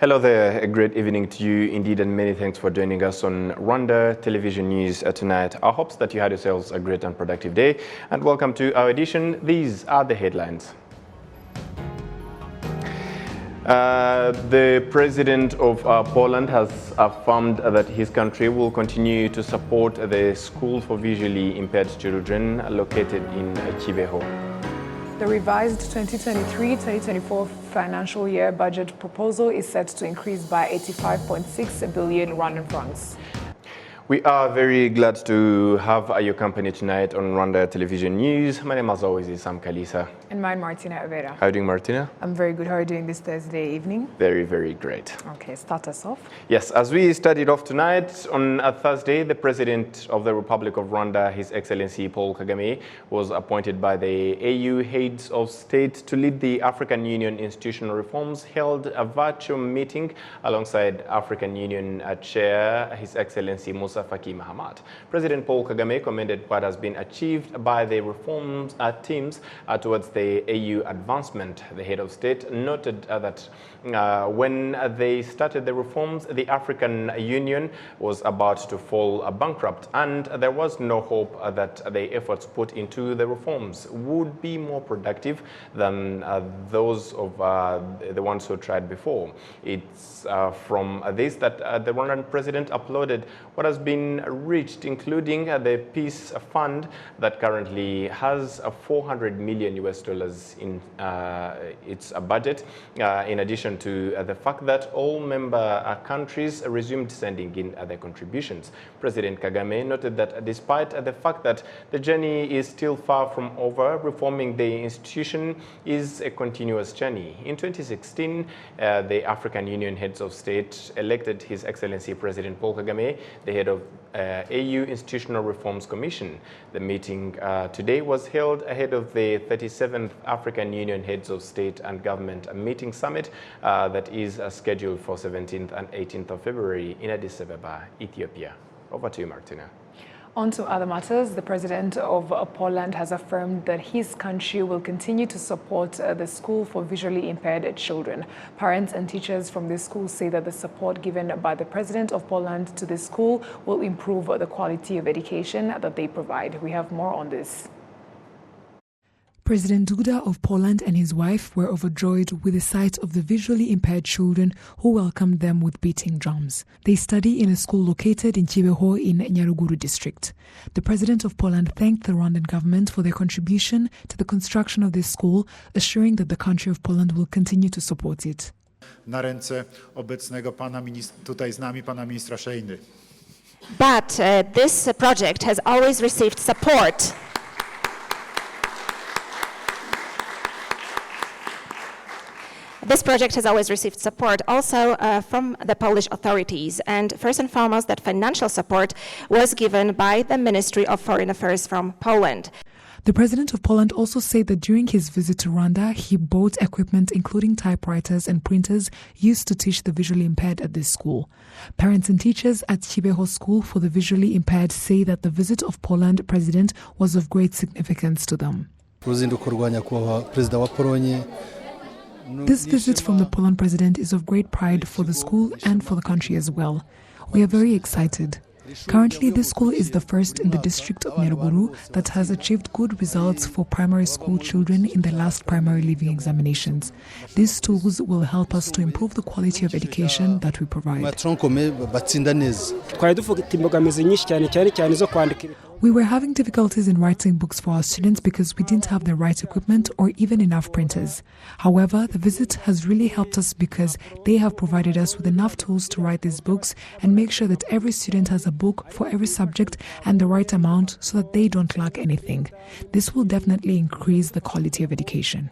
Hello there, a great evening to you indeed, and many thanks for joining us on Rwanda Television News tonight. Our hopes that you had yourselves a great and productive day, and welcome to our edition. These are the headlines. The president of Poland has affirmed that his country will continue to support the school for visually impaired children located in Kibeho. The revised 2023-2024 financial year budget proposal is set to increase by 85.6 billion Rwandan francs. We are very glad to have your company tonight on Rwanda Television News. My name, as always, is Sam Kalisa. And mine, Martina Avera. How are you doing, Martina? I'm very good. How are you doing this Thursday evening? Very, very great. Okay, start us off. Yes, as we started off tonight, on a Thursday, the President of the Republic of Rwanda, His Excellency Paul Kagame, was appointed by the AU heads of state to lead the African Union institutional reforms, held a virtual meeting alongside African Union Chair, His Excellency Musa Faki Mahamat. President Paul Kagame commended what has been achieved by the reforms teams towards the AU advancement. The head of state noted that when they started the reforms, the African Union was about to fall bankrupt, and there was no hope that the efforts put into the reforms would be more productive than those of the ones who tried before. It's from this that the Rwandan president applauded what has been reached, including the peace fund that currently has $400 million in its budget, in addition to the fact that all member countries resumed sending in their contributions. President Kagame noted that despite the fact that the journey is still far from over, reforming the institution is a continuous journey. In 2016, the African Union heads of state elected His Excellency President Paul Kagame the head of AU Institutional Reforms Commission. The meeting today was held ahead of the 37th African Union Heads of State and Government meeting summit that is scheduled for 17th and 18th of February in Addis Ababa, Ethiopia. Over to you, Martina. On to other matters. The president of Poland has affirmed that his country will continue to support the school for visually impaired children. Parents and teachers from the school say that the support given by the president of Poland to the school will improve the quality of education that they provide. We have more on this. President Duda of Poland and his wife were overjoyed with the sight of the visually impaired children who welcomed them with beating drums. They study in a school located in Kibeho in Nyaruguru district. The president of Poland thanked the Rwandan government for their contribution to the construction of this school, assuring that the country of Poland will continue to support it. Na ręce obecnego pana ministra Szejny. But this project has always received support. This project has always received support also from the Polish authorities, and first and foremost that financial support was given by the Ministry of Foreign Affairs from Poland. The president of Poland also said that during his visit to Rwanda, he bought equipment including typewriters and printers used to teach the visually impaired at this school. Parents and teachers at Kibeho School for the Visually Impaired say that the visit of Poland president was of great significance to them. This visit from the Poland president is of great pride for the school and for the country as well. We are very excited. Currently, this school is the first in the district of Nyaruguru that has achieved good results for primary school children in their last primary leaving examinations. These tools will help us to improve the quality of education that we provide. We were having difficulties in writing books for our students because we didn't have the right equipment or even enough printers. However, the visit has really helped us because they have provided us with enough tools to write these books and make sure that every student has a book for every subject and the right amount so that they don't lack anything. This will definitely increase the quality of education.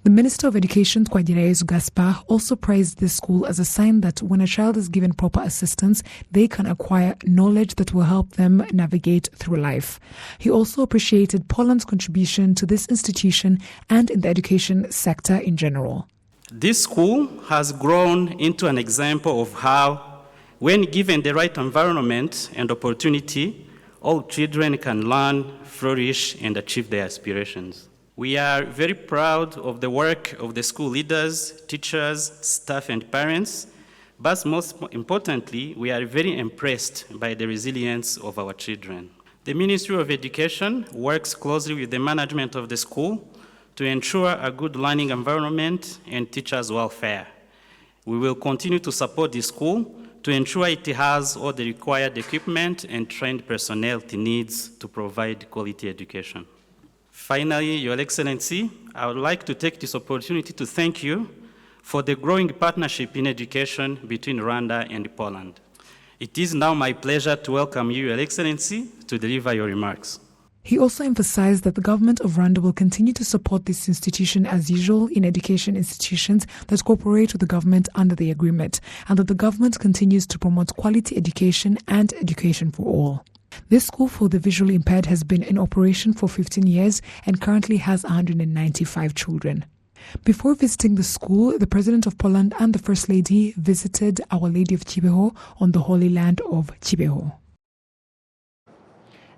The Minister of Education, Twagirayezu Gaspar, also praised this school as a sign that when a child is given proper assistance, they can acquire knowledge that will help them navigate through life. He also appreciated Poland's contribution to this institution and in the education sector in general. This school has grown into an example of how, when given the right environment and opportunity, all children can learn, flourish, and achieve their aspirations. We are very proud of the work of the school leaders, teachers, staff, and parents, but most importantly, we are very impressed by the resilience of our children. The Ministry of Education works closely with the management of the school to ensure a good learning environment and teachers' welfare. We will continue to support the school to ensure it has all the required equipment and trained personnel it needs to provide quality education. Finally, Your Excellency, I would like to take this opportunity to thank you for the growing partnership in education between Rwanda and Poland. It is now my pleasure to welcome you, Your Excellency, to deliver your remarks. He also emphasized that the government of Rwanda will continue to support this institution as usual in education institutions that cooperate with the government under the agreement, and that the government continues to promote quality education and education for all. This school for the visually impaired has been in operation for 15 years and currently has 195 children. Before visiting the school, the President of Poland and the First Lady visited Our Lady of Kibeho on the Holy Land of Kibeho.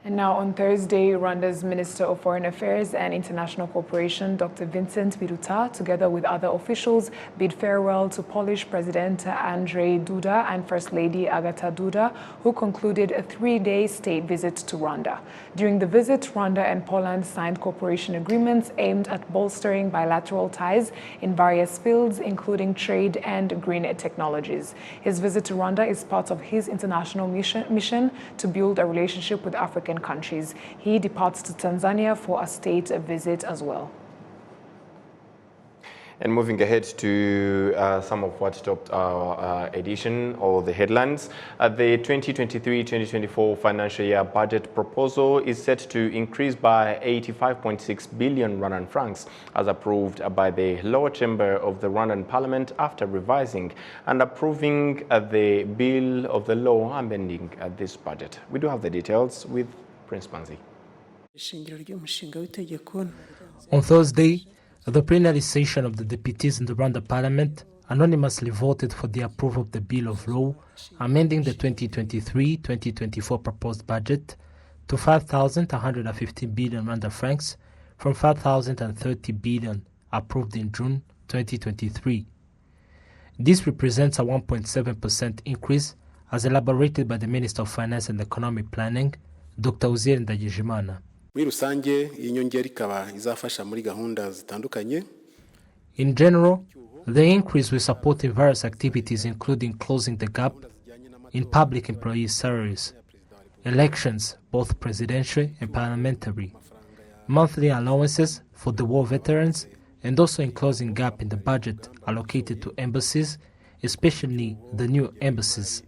And now on Thursday, Rwanda's Minister of Foreign Affairs and International Cooperation, Dr. Vincent Biruta, together with other officials, bid farewell to Polish President Andrzej Duda and First Lady Agata Duda, who concluded a 3-day state visit to Rwanda. During the visit, Rwanda and Poland signed cooperation agreements aimed at bolstering bilateral ties in various fields, including trade and green technologies. His visit to Rwanda is part of his international mission to build a relationship with African countries. He departs to Tanzania for a state visit as well. And moving ahead to some of what topped our edition or the headlines, the 2023-2024 financial year budget proposal is set to increase by 85.6 billion Rwandan francs as approved by the lower chamber of the Rwandan Parliament after revising and approving the bill of the law amending this budget. We do have the details with Prince Manzi. On Thursday, the plenary session of the deputies in the Rwanda Parliament anonymously voted for the approval of the Bill of Law amending the 2023-2024 proposed budget to 5,115 billion Rwanda francs from 5,030 billion approved in June 2023. This represents a 1.7% increase as elaborated by the Minister of Finance and Economic Planning, Dr. Uzziel Ndagijimana. In general, the increase will support various activities including closing the gap in public employee salaries, elections, both presidential and parliamentary, monthly allowances for the war veterans, and also in closing gap in the budget allocated to embassies, especially the new embassies.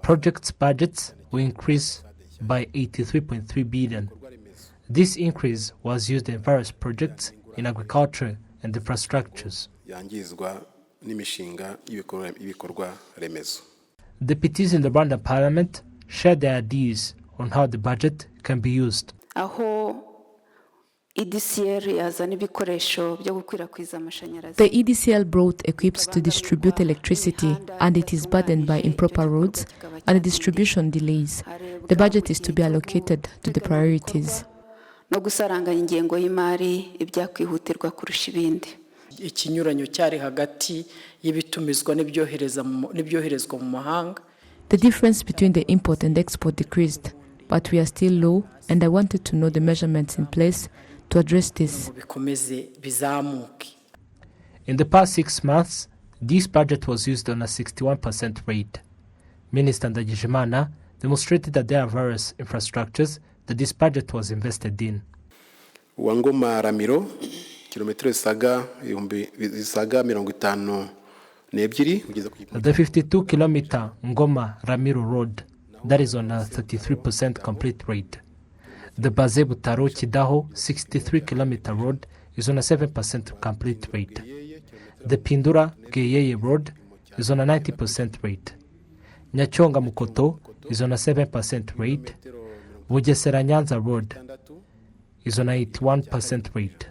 Projects budgets will increase by 83.3 billion. This increase was used in various projects in agriculture and infrastructures. Deputies in the Rwanda Parliament shared their ideas on how the budget can be used. The EDCL brought equipped to distribute electricity, and it is burdened by improper roads and distribution delays. The budget is to be allocated to the priorities. The difference between the import and export decreased, but we are still low, and I wanted to know the measurements in place to address this. In the past 6 months, this budget was used on a 61% rate. Minister Ndagijimana demonstrated that there are various infrastructures that this budget was invested in. Wangoma Ramiro, kilometero isaga 52 The 52-kilometer Ngoma Ramiro Road, that is on a 33% complete rate. The Baze Butaro Kidaho 63-kilometer road is on a 7% complete rate. The Pindura Geyeye Road is on a 90% rate. Nyachonga Mukoto is on a 7% rate. Bugesera Nyanza Road is on a 81% rate.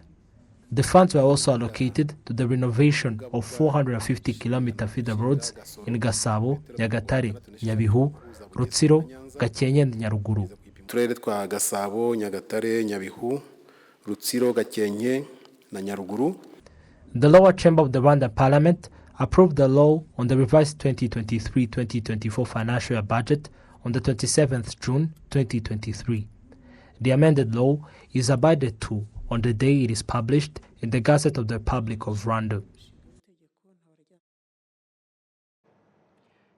The funds were also allocated to the renovation of 450-kilometer feeder roads in Gasabo, Nyagatare, Nyabihu, Rutsiro, Gakenke and Nyaruguru. Turere twa Gasabo, Nyagatare, Nyabihu, Rutsiro, Gakenke na Nyaruguru. The lower chamber of the Rwanda Parliament approved the law on the revised 2023-2024 financial year budget on the 27th June 2023. The amended law is abided to on the day it is published in the Gazette of the Republic of Rwanda.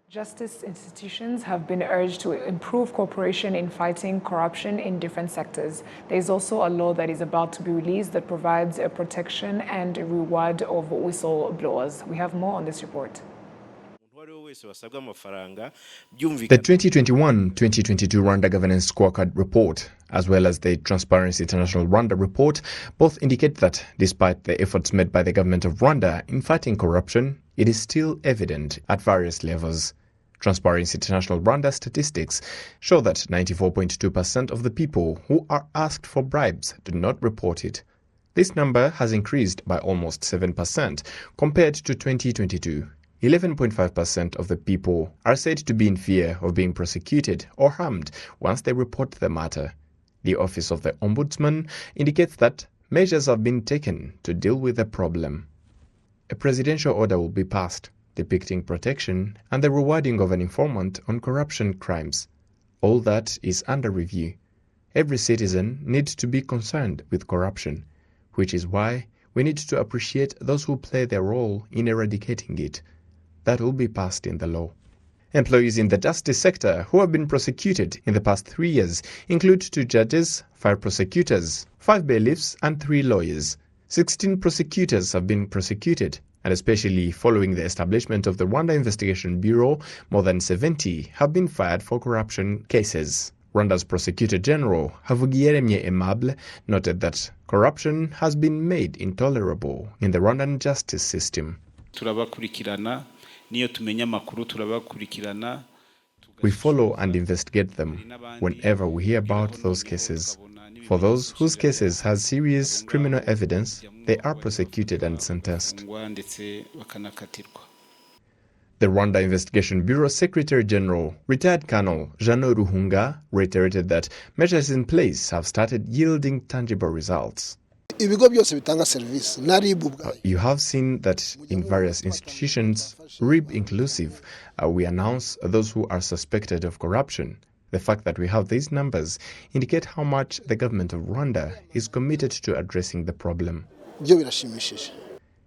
Justice institutions have been urged to improve cooperation in fighting corruption in different sectors. There is also a law that is about to be released that provides a protection and a reward of whistleblowers. We have more on this report. The 2021-2022 Rwanda Governance Scorecard report, as well as the Transparency International Rwanda report, both indicate that despite the efforts made by the government of Rwanda in fighting corruption, it is still evident at various levels. Transparency International Rwanda statistics show that 94.2% of the people who are asked for bribes do not report it. This number has increased by almost 7% compared to 2022. 11.5% of the people are said to be in fear of being prosecuted or harmed once they report the matter. The Office of the Ombudsman indicates that measures have been taken to deal with the problem. A presidential order will be passed depicting protection and the rewarding of an informant on corruption crimes. All that is under review. Every citizen needs to be concerned with corruption, which is why we need to appreciate those who play their role in eradicating it. That will be passed in the law. Employees in the justice sector who have been prosecuted in the past 3 years include 2 judges, 5 prosecutors, 5 bailiffs and 3 lawyers. 16 prosecutors have been prosecuted, and especially following the establishment of the Rwanda Investigation Bureau, more than 70 have been fired for corruption cases. Rwanda's Prosecutor General, Havugiyaremye Aimable, noted that corruption has been made intolerable in the Rwandan justice system. We follow and investigate them whenever we hear about those cases. For those whose cases has serious criminal evidence, they are prosecuted and sentenced. The Rwanda Investigation Bureau Secretary General, retired Colonel Jano Ruhunga, reiterated that measures in place have started yielding tangible results. You have seen that in various institutions, RIB inclusive, we announce those who are suspected of corruption. The fact that we have these numbers indicate how much the government of Rwanda is committed to addressing the problem.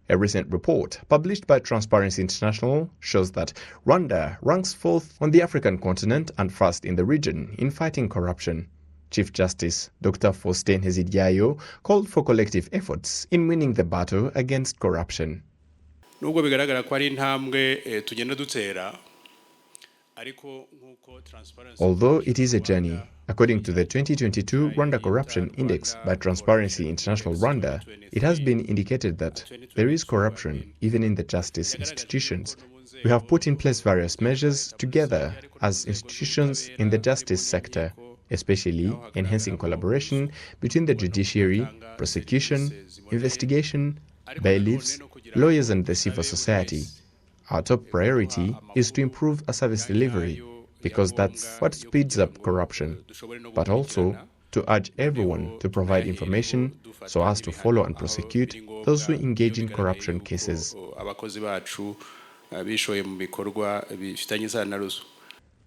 A recent report published by Transparency International shows that Rwanda ranks 4th on the African continent and 1st in the region in fighting corruption. Chief Justice Dr. Faustin Hezidiayo called for collective efforts in winning the battle against corruption. Although it is a journey, according to the 2022 Rwanda Corruption Index by Transparency International Rwanda, it has been indicated that there is corruption even in the justice institutions. We have put in place various measures together as institutions in the justice sector, especially enhancing collaboration between the judiciary, prosecution, investigation, bailiffs, lawyers and the civil society. Our top priority is to improve our service delivery, because that's what speeds up corruption, but also to urge everyone to provide information so as to follow and prosecute those who engage in corruption cases.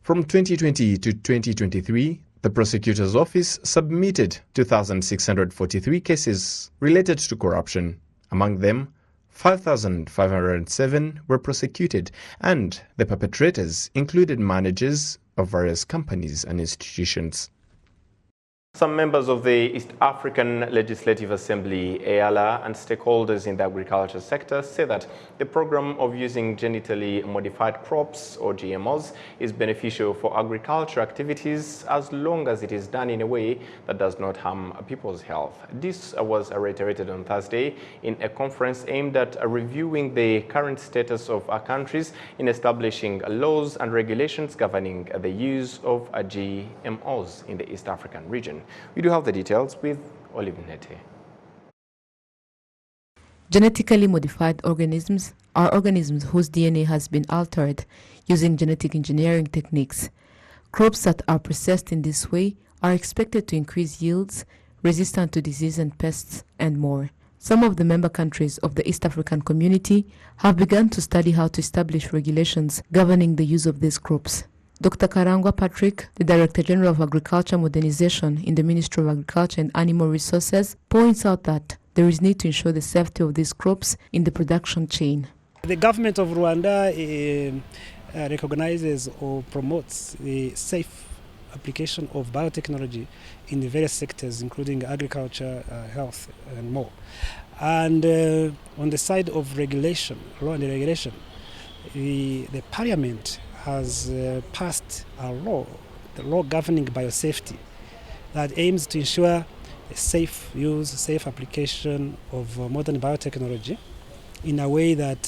From 2020 to 2023, the Prosecutor's Office submitted 2,643 cases related to corruption. Among them, 5,507 were prosecuted, and the perpetrators included managers of various companies and institutions. Some members of the East African Legislative Assembly, EALA, and stakeholders in the agriculture sector say that the program of using genetically modified crops, or GMOs, is beneficial for agriculture activities as long as it is done in a way that does not harm people's health. This was reiterated on Thursday in a conference aimed at reviewing the current status of our countries in establishing laws and regulations governing the use of GMOs in the East African region. We do have the details with Olive Nete. Genetically modified organisms are organisms whose DNA has been altered using genetic engineering techniques. Crops that are processed in this way are expected to increase yields, resistant to disease and pests, and more. Some of the member countries of the East African Community have begun to study how to establish regulations governing the use of these crops. Dr. Karangwa Patrick, the Director General of Agriculture Modernization in the Ministry of Agriculture and Animal Resources, points out that there is need to ensure the safety of these crops in the production chain. The government of Rwanda recognizes or promotes the safe application of biotechnology in the various sectors, including agriculture, health, and more. And on the side of regulation, law and regulation, the Parliament has passed a law, the law governing biosafety, that aims to ensure a safe use, safe application of modern biotechnology in a way that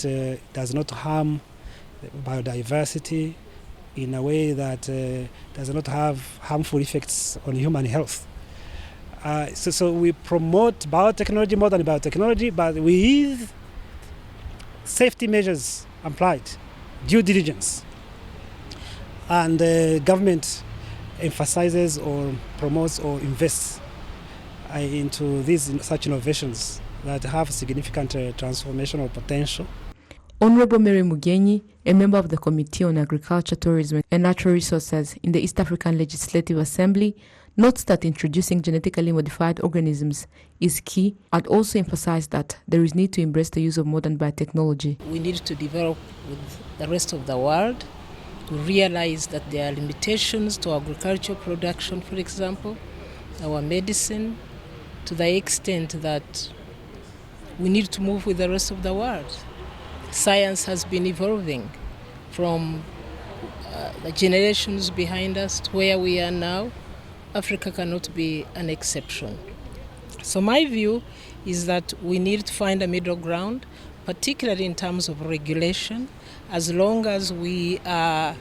does not harm biodiversity, in a way that does not have harmful effects on human health. So we promote biotechnology, modern biotechnology, but with safety measures applied, due diligence. And the government emphasizes or promotes or invests into such innovations that have significant transformational potential. Honorable Mary Mugenyi, a member of the Committee on Agriculture, Tourism and Natural Resources in the East African Legislative Assembly, notes that introducing genetically modified organisms is key, and also emphasized that there is need to embrace the use of modern biotechnology. We need to develop with the rest of the world. We realize that there are limitations to agricultural production, for example, our medicine, to the extent that we need to move with the rest of the world. Science has been evolving from the generations behind us to where we are now. Africa cannot be an exception. So my view is that we need to find a middle ground, particularly in terms of regulation, as long as we are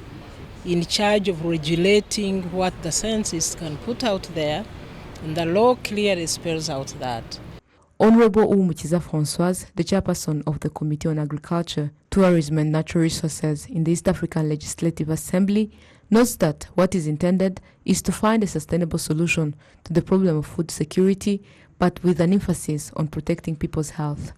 in charge of regulating what the scientists can put out there, and the law clearly spells out that. Honorable Umukiza Françoise, the chairperson of the Committee on Agriculture, Tourism and Natural Resources in the East African Legislative Assembly, notes that what is intended is to find a sustainable solution to the problem of food security, but with an emphasis on protecting people's health.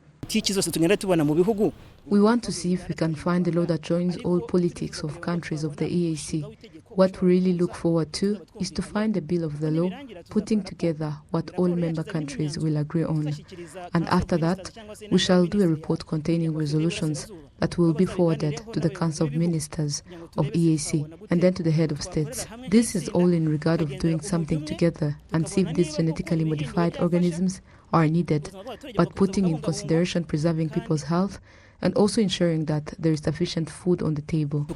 We want to see if we can find a law that joins all politics of countries of the EAC. What we really look forward to is to find a bill of the law, putting together what all member countries will agree on. And after that, we shall do a report containing resolutions that will be forwarded to the Council of Ministers of EAC and then to the head of states. This is all in regard of doing something together and see if these genetically modified organisms are needed, but putting in consideration preserving people's health and also ensuring that there is sufficient food on the table.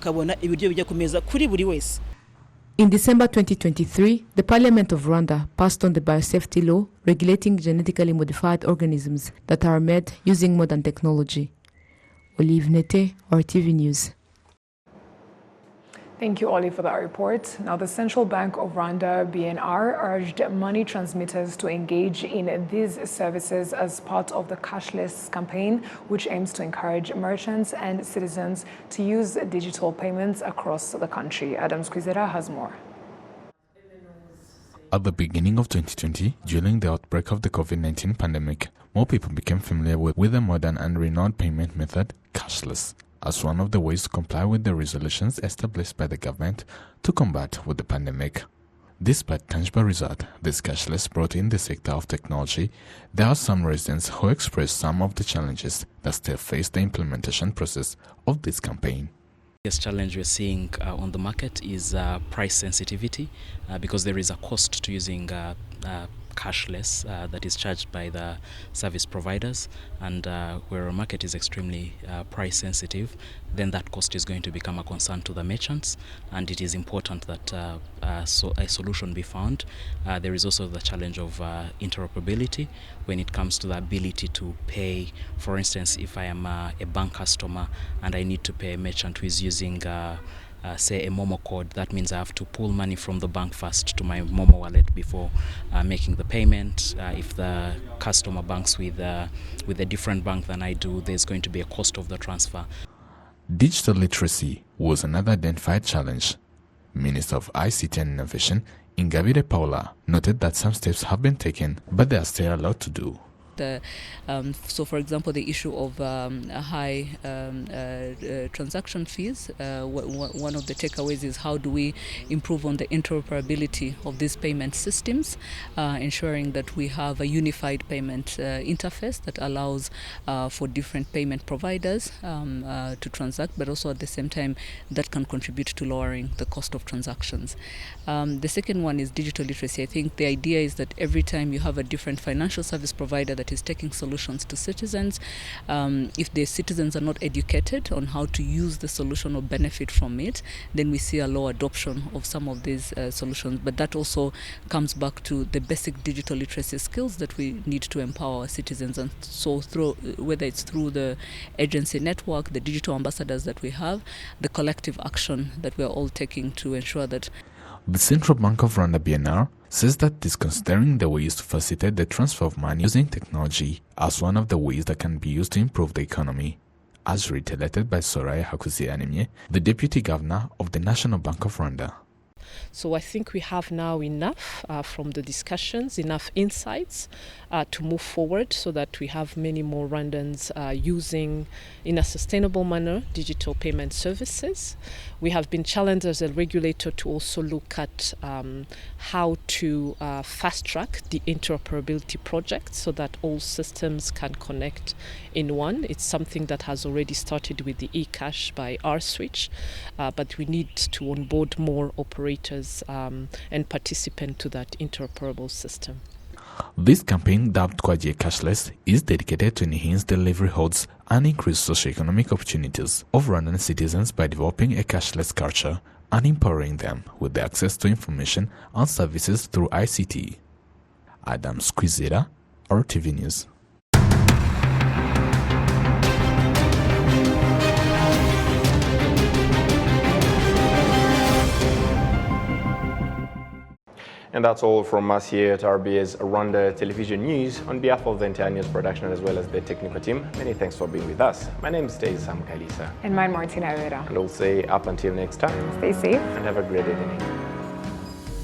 In December 2023, the Parliament of Rwanda passed on the biosafety law regulating genetically modified organisms that are made using modern technology. Olive Nete, RTV News. Thank you, Oli, for that report. Now, the Central Bank of Rwanda, BNR, urged money transmitters to engage in these services as part of the cashless campaign, which aims to encourage merchants and citizens to use digital payments across the country. Adam Squizera has more. At the beginning of 2020, during the outbreak of the COVID-19 pandemic, more people became familiar with the modern and renowned payment method, cashless, as one of the ways to comply with the resolutions established by the government to combat with the pandemic. Despite tangible results this cashless brought in the sector of technology, there are some residents who express some of the challenges that still face the implementation process of this campaign. The biggest challenge we're seeing on the market is price sensitivity because there is a cost to using cashless that is charged by the service providers, and where a market is extremely price sensitive, then that cost is going to become a concern to the merchants, and it is important that a solution be found. There is also the challenge of interoperability when it comes to the ability to pay. For instance, if I am a bank customer and I need to pay a merchant who is using say a Momo code, that means I have to pull money from the bank first to my Momo wallet before making the payment. If the customer banks with a different bank than I do, there's going to be a cost of the transfer. Digital literacy was another identified challenge. Minister of ICT and Innovation, Ingabire Paula noted that some steps have been taken, but there are still a lot to do. So, for example, the issue of high transaction fees, one of the takeaways is how do we improve on the interoperability of these payment systems, ensuring that we have a unified payment interface that allows for different payment providers to transact, but also at the same time that can contribute to lowering the cost of transactions. The second one is digital literacy. I think the idea is that every time you have a different financial service provider that is taking solutions to citizens, if the citizens are not educated on how to use the solution or benefit from it, then we see a low adoption of some of these solutions. But that also comes back to the basic digital literacy skills that we need to empower our citizens. And so whether it's through the agency network, the digital ambassadors that we have, the collective action that we are all taking to ensure that. The Central Bank of Rwanda BNR says that it is considering the ways to facilitate the transfer of money using technology as one of the ways that can be used to improve the economy, as reiterated by Soraya Hakuzi-Animye, the Deputy Governor of the National Bank of Rwanda. So I think we have now enough from the discussions, enough insights to move forward so that we have many more Rwandans using in a sustainable manner digital payment services. We have been challenged as a regulator to also look at how to fast track the interoperability project so that all systems can connect in one. It's something that has already started with the eCash by R-Switch, but we need to onboard more operators and participant to that interoperable system. This campaign, dubbed Kwaje Cashless, is dedicated to enhance the livelihoods and increase socio-economic opportunities of Rwandan citizens by developing a cashless culture and empowering them with the access to information and services through ICT. Adam Squizera, RwandaTV News. And that's all from us here at RBS Rwanda Television News. On behalf of the entire news production as well as the technical team, many thanks for being with us. My name is Sam Kalisa. And mine, Martina Vera. And we'll say up until next time. Stay safe. And have a great evening.